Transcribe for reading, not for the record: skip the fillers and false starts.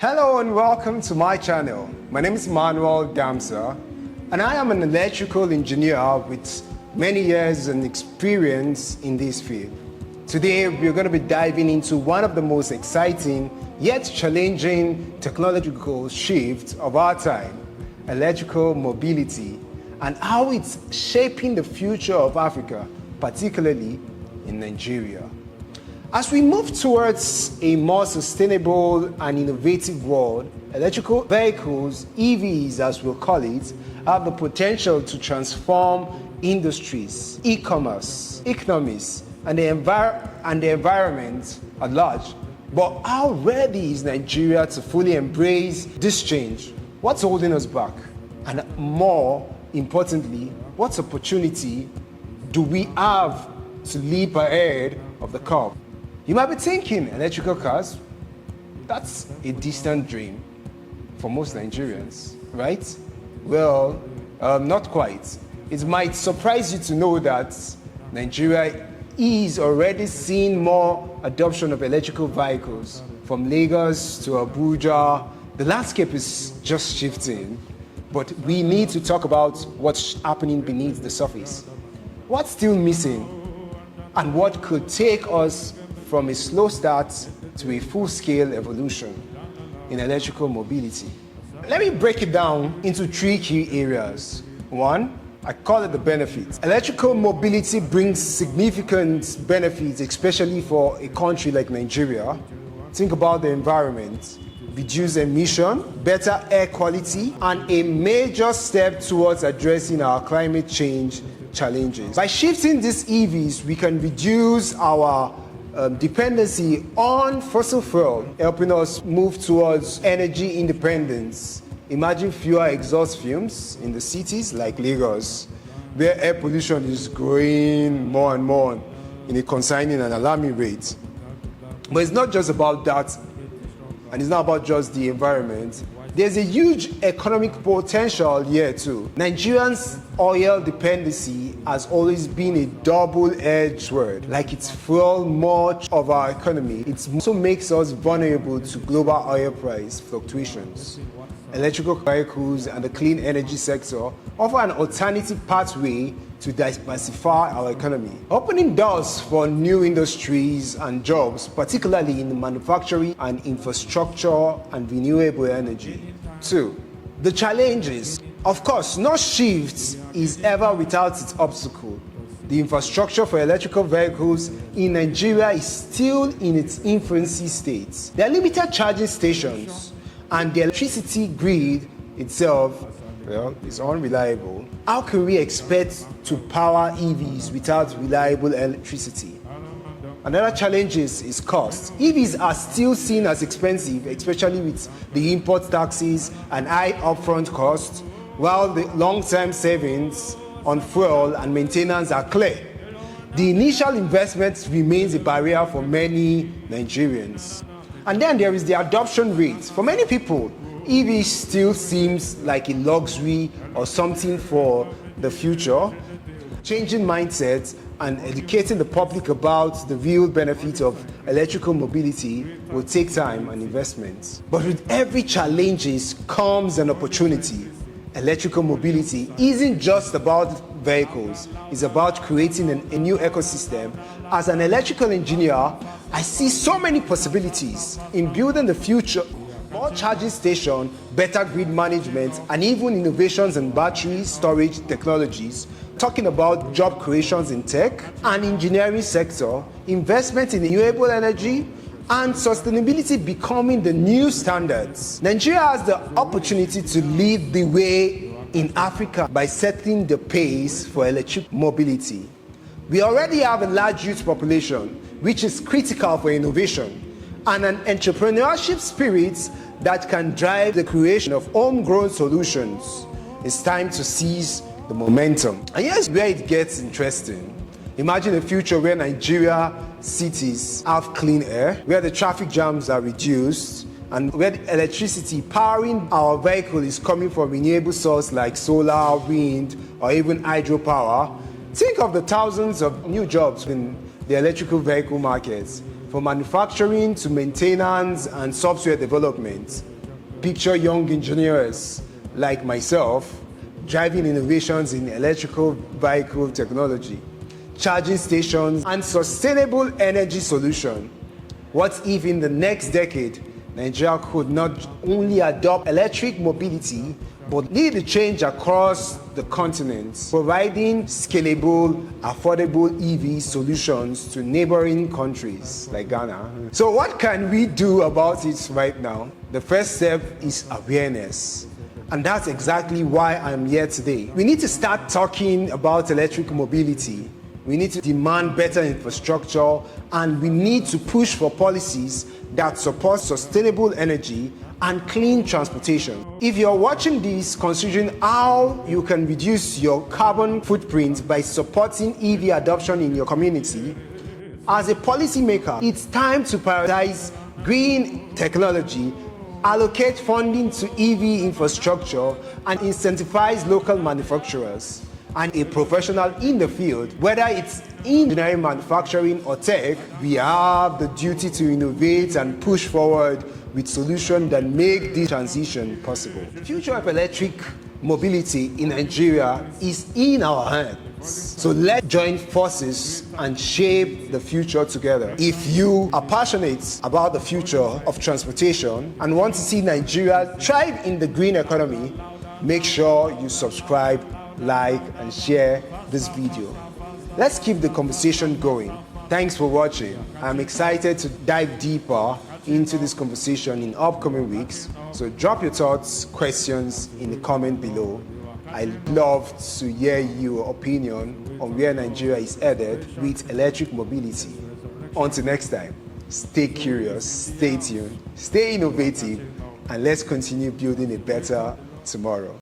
Hello and welcome to my channel. My name is Manuel Damsa and I am an electrical engineer with many years and experience in this field. Today we're going to be diving into one of the most exciting yet challenging technological shifts of our time, electrical mobility, and how it's shaping the future of Africa, particularly in Nigeria. As we move towards a more sustainable and innovative world, electrical vehicles, EVs as we'll call it, have the potential to transform industries, e-commerce, economies, and the environment at large. But how ready is Nigeria to fully embrace this change? What's holding us back? And more importantly, what opportunity do we have to leap ahead of the curve? You might be thinking, electrical cars, that's a distant dream for most Nigerians, right? Well, not quite. It might surprise you to know that Nigeria is already seeing more adoption of electrical vehicles. From Lagos to Abuja, the landscape is just shifting, but we need to talk about what's happening beneath the surface. What's still missing, and what could take us from a slow start to a full-scale evolution in electrical mobility. Let me break it down into three key areas. One, I call it the benefits. Electrical mobility brings significant benefits, especially for a country like Nigeria. Think about the environment, reduce emission, better air quality, and a major step towards addressing our climate change challenges. By shifting these EVs, we can reduce our dependency on fossil fuel, helping us move towards energy independence. Imagine fewer exhaust fumes in the cities like Lagos, where air pollution is growing more and more in a concerning and alarming rate. But it's not just about that, and it's not about just the environment. There's a huge economic potential here too. Nigerians' oil dependency has always been a double-edged word. Like it's fueled much of our economy, it also makes us vulnerable to global oil price fluctuations. Electrical vehicles and the clean energy sector offer an alternative pathway to diversify our economy, opening doors for new industries and jobs, particularly in manufacturing and infrastructure and renewable energy. Two, the challenges. Of course, no shift is ever without its obstacle. The infrastructure for electrical vehicles in Nigeria is still in its infancy state. There are limited charging stations, and the electricity grid itself, well, is unreliable. How can we expect to power EVs without reliable electricity? Another challenge is cost. EVs are still seen as expensive, especially with the import taxes and high upfront costs, while the long-term savings on fuel and maintenance are clear. The initial investment remains a barrier for many Nigerians. And then there is the adoption rate. For many people, EV still seems like a luxury or something for the future. Changing mindsets and educating the public about the real benefits of electrical mobility will take time and investment. But with every challenge comes an opportunity. Electrical mobility isn't just about vehicles, it's about creating a new ecosystem. As an electrical engineer, I see so many possibilities in building the future. More charging stations, better grid management, and even innovations in battery storage technologies. Talking about job creations in tech and engineering sector, investment in renewable energy, and sustainability becoming the new standards. Nigeria has the opportunity to lead the way in Africa by setting the pace for electric mobility. We already have a large youth population, which is critical for innovation, and an entrepreneurship spirit that can drive the creation of homegrown solutions. It's time to seize the momentum. And here's where it gets interesting. Imagine a future where Nigeria cities have clean air, where the traffic jams are reduced, and where the electricity powering our vehicle is coming from renewable sources like solar, wind, or even hydropower. Think of the thousands of new jobs in the electrical vehicle markets. from manufacturing to maintenance and software development. Picture young engineers like myself driving innovations in electrical vehicle technology, charging stations, and sustainable energy solutions. What if in the next decade, Nigeria could not only adopt electric mobility, but lead the change across the continent, providing scalable, affordable EV solutions to neighboring countries like Ghana. So what can we do about it right now? The first step is awareness. And that's exactly why I'm here today. We need to start talking about electric mobility. We need to demand better infrastructure, and we need to push for policies that support sustainable energy and clean transportation. If you're watching this, considering how you can reduce your carbon footprint by supporting EV adoption in your community, as a policymaker, it's time to prioritize green technology, allocate funding to EV infrastructure, and incentivize local manufacturers. And a professional in the field, whether it's engineering, manufacturing, or tech, we have the duty to innovate and push forward with solutions that make this transition possible. The future of electric mobility in Nigeria is in our hands. So let's join forces and shape the future together. If you are passionate about the future of transportation and want to see Nigeria thrive in the green economy, make sure you subscribe, like, and share this video. Let's keep the conversation going. Thanks for watching. I'm excited to dive deeper into this conversation in upcoming weeks. So drop your thoughts, questions in the comment below. I'd love to hear your opinion on where Nigeria is headed with electric mobility. Until next time, stay curious, stay tuned, stay innovative, and let's continue building a better tomorrow.